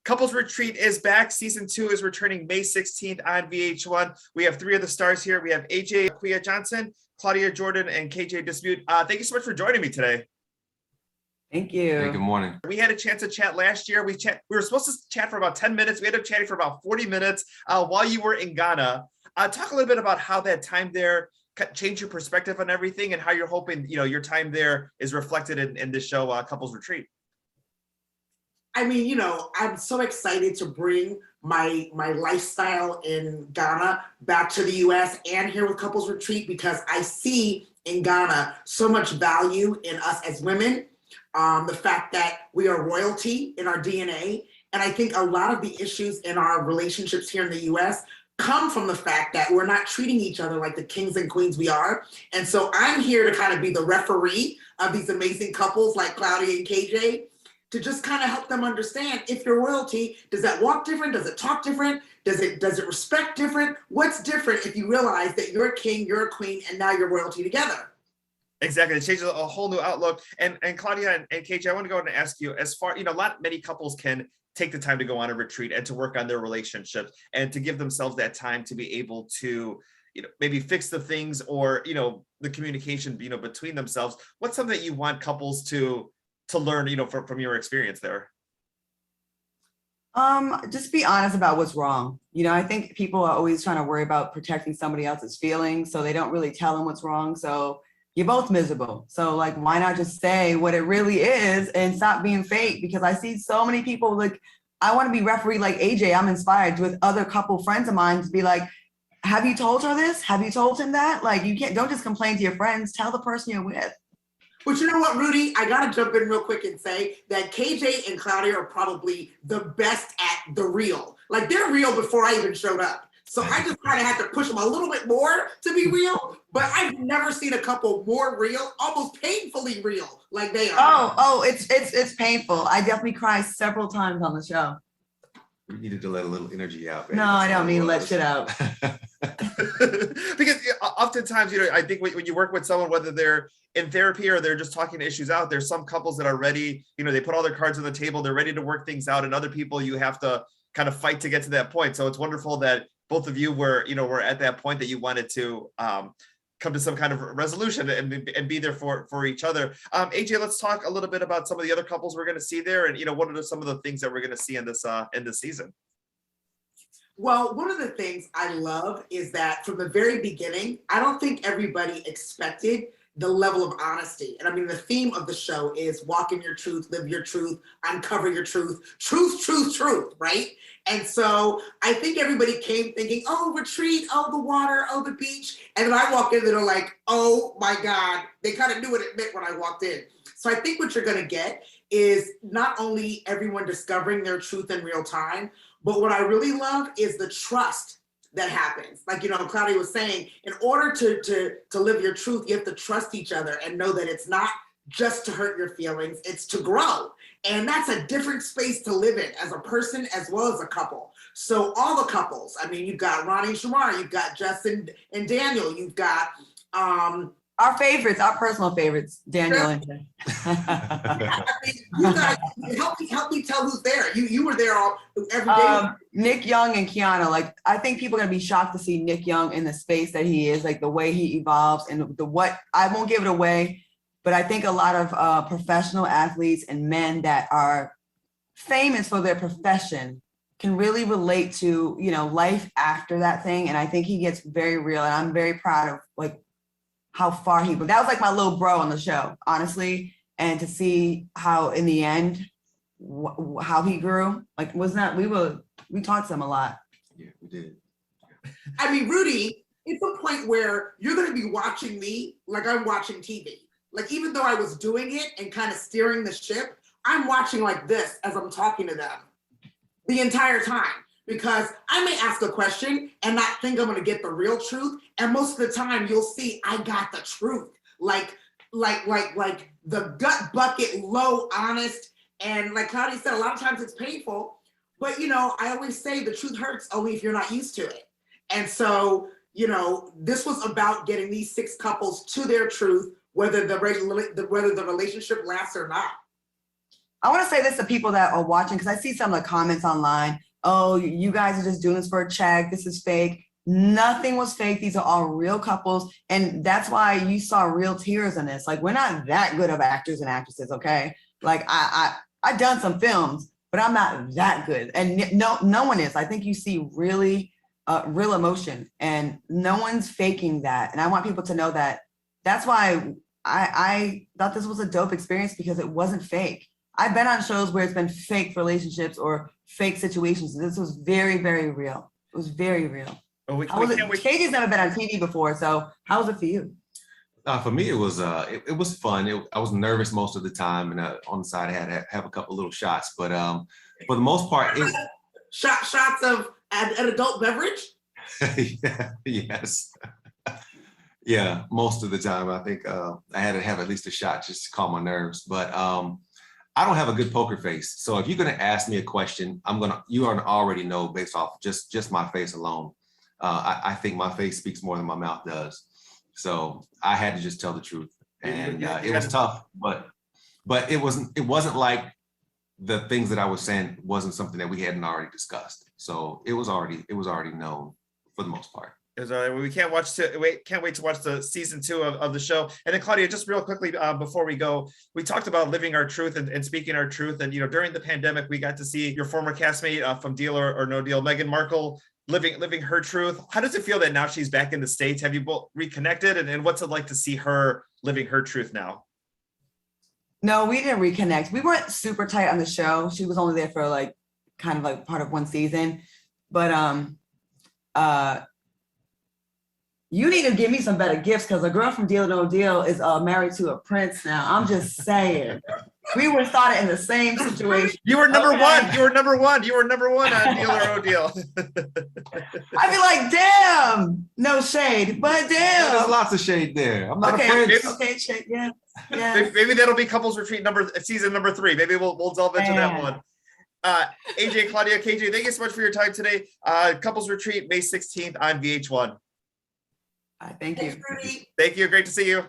Couples Retreat is back. Season 2 is returning May 16th on VH1. We have 3 of the stars here. We have AJ Akua Johnson, Claudia Jordan, and KJ Dismute. Thank you so much for joining me today. Thank you. Hey, good morning. We had a chance to chat last year. We were supposed to chat for about 10 minutes. We ended up chatting for about 40 minutes while you were in Ghana. Talk a little bit about how that time there changed your perspective on everything and how you're hoping, your time there is reflected in this show, Couples Retreat. I mean, I'm so excited to bring my lifestyle in Ghana back to the US and here with Couples Retreat, because I see in Ghana so much value in us as women, the fact that we are royalty in our DNA. And I think a lot of the issues in our relationships here in the US come from the fact that we're not treating each other like the kings and queens we are. And so I'm here to kind of be the referee of these amazing couples like Claudia and KJ, to just kind of help them understand, if you're royalty, does that walk different? Does it talk different? Does it respect different? What's different if you realize that you're a king, you're a queen, and now you're royalty together? Exactly. It changes a whole new outlook. And Claudia and KJ, I want to go ahead and ask you, as far, many couples can take the time to go on a retreat and to work on their relationships and to give themselves that time to be able to, maybe fix the things or, the communication, between themselves. What's something that you want couples to learn, from your experience there? Just be honest about what's wrong. I think people are always trying to worry about protecting somebody else's feelings, so they don't really tell them what's wrong. So you're both miserable. So why not just say what it really is and stop being fake? Because I see so many people I want to be referee like AJ. I'm inspired with other couple friends of mine to be like, have you told her this? Have you told him that? Don't just complain to your friends, tell the person you're with. But you know what, Rudy? I got to jump in real quick and say that KJ and Claudia are probably the best at the real. They're real before I even showed up. So I just kind of had to push them a little bit more to be real. But I've never seen a couple more real, almost painfully real like they are. Oh, it's painful. I definitely cried several times on the show. You needed to let a little energy out. Baby. No, I don't mean let shit out. Because oftentimes, I think when you work with someone, whether they're in therapy or they're just talking issues out, there's some couples that are ready, they put all their cards on the table, they're ready to work things out, and other people you have to kind of fight to get to that point. So it's wonderful that both of you were at that point that you wanted to come to some kind of resolution and be there for each other. AJ, let's talk a little bit about some of the other couples we're going to see there, and what are some of the things that we're going to see in this season. Well, one of the things I love is that from the very beginning, I don't think everybody expected the level of honesty. And I mean, the theme of the show is walk in your truth, live your truth, uncover your truth, truth, right? And so I think everybody came thinking, oh, retreat, oh, the water, oh, the beach. And then I walk in and they're like, oh my God, they kind of knew what it meant when I walked in. So I think what you're gonna get is not only everyone discovering their truth in real time, but what I really love is the trust that happens. Claudia was saying, in order to live your truth, you have to trust each other and know that it's not just to hurt your feelings, it's to grow. And that's a different space to live in as a person as well as a couple. So all the couples, you've got Ronnie and Shamar, you've got Justin and Daniel, you've got our favorites, our personal favorites, Daniel and Jen. You guys, help me tell who's there. You were there every day. Nick Young and Kiana. I think people are gonna be shocked to see Nick Young in the space that he is, the way he evolves and I won't give it away, but I think a lot of professional athletes and men that are famous for their profession can really relate to, life after that thing. And I think he gets very real, and I'm very proud of how far he, that was my little bro on the show, honestly. And to see how in the end, how he grew, we talked to him a lot. Yeah, we did. Rudy, it's a point where you're going to be watching me like I'm watching TV. Even though I was doing it and kind of steering the ship, I'm watching like this as I'm talking to them the entire time. Because I may ask a question and not think I'm going to get the real truth. And most of the time you'll see I got the truth. Like the gut bucket, low, honest. And like Claudia said, a lot of times it's painful. But, I always say the truth hurts only if you're not used to it. And so, this was about getting these 6 couples to their truth, whether the relationship lasts or not. I want to say this to people that are watching, because I see some of the comments online. Oh, you guys are just doing this for a check. This is fake. Nothing was fake. These are all real couples. And that's why you saw real tears in this. Like, we're not that good of actors and actresses, okay? Like, I've done some films, but I'm not that good. And no one is. I think you see really real emotion, and no one's faking that. And I want people to know that. That's why I thought this was a dope experience, because it wasn't fake. I've been on shows where it's been fake relationships or fake situations. This was very, very real. It was very real. Oh, KJ's never been on TV before, so how was it for you? For me, it was fun. I was nervous most of the time, and on the side I had to have a couple little shots. But for the most part, shots of an adult beverage. Yes. Yeah, most of the time I think I had to have at least a shot just to calm my nerves. But I don't have a good poker face, so if you're gonna ask me a question, you already know based off just my face alone. I think my face speaks more than my mouth does. So I had to just tell the truth, and it was tough, but it wasn't like the things that I was saying wasn't something that we hadn't already discussed. So it was already known for the most part. We can't wait to watch the season 2 of the show. And then Claudia, just real quickly before we go, we talked about living our truth and speaking our truth. And during the pandemic, we got to see your former castmate from Deal or No Deal, Meghan Markle, living her truth. How does it feel that now she's back in the States? Have you both reconnected? And what's it like to see her living her truth now? No, we didn't reconnect. We weren't super tight on the show. She was only there for kind of part of one season. But you need to give me some better gifts, because a girl from Deal or No Deal is married to a prince now. I'm just saying. We were started in the same situation. You were number one. You were number one. You were number one on Deal or No Deal. I'd be like, damn, no shade, but damn. There's lots of shade there. I'm not a prince. Okay, shade, yeah. Maybe that'll be Couples Retreat season number 3. Maybe we'll delve into that one. AJ, Claudia, KJ, thank you so much for your time today. Couples Retreat, May 16th on VH1. Thank you. Thanks, Rudy. Thank you. Great to see you.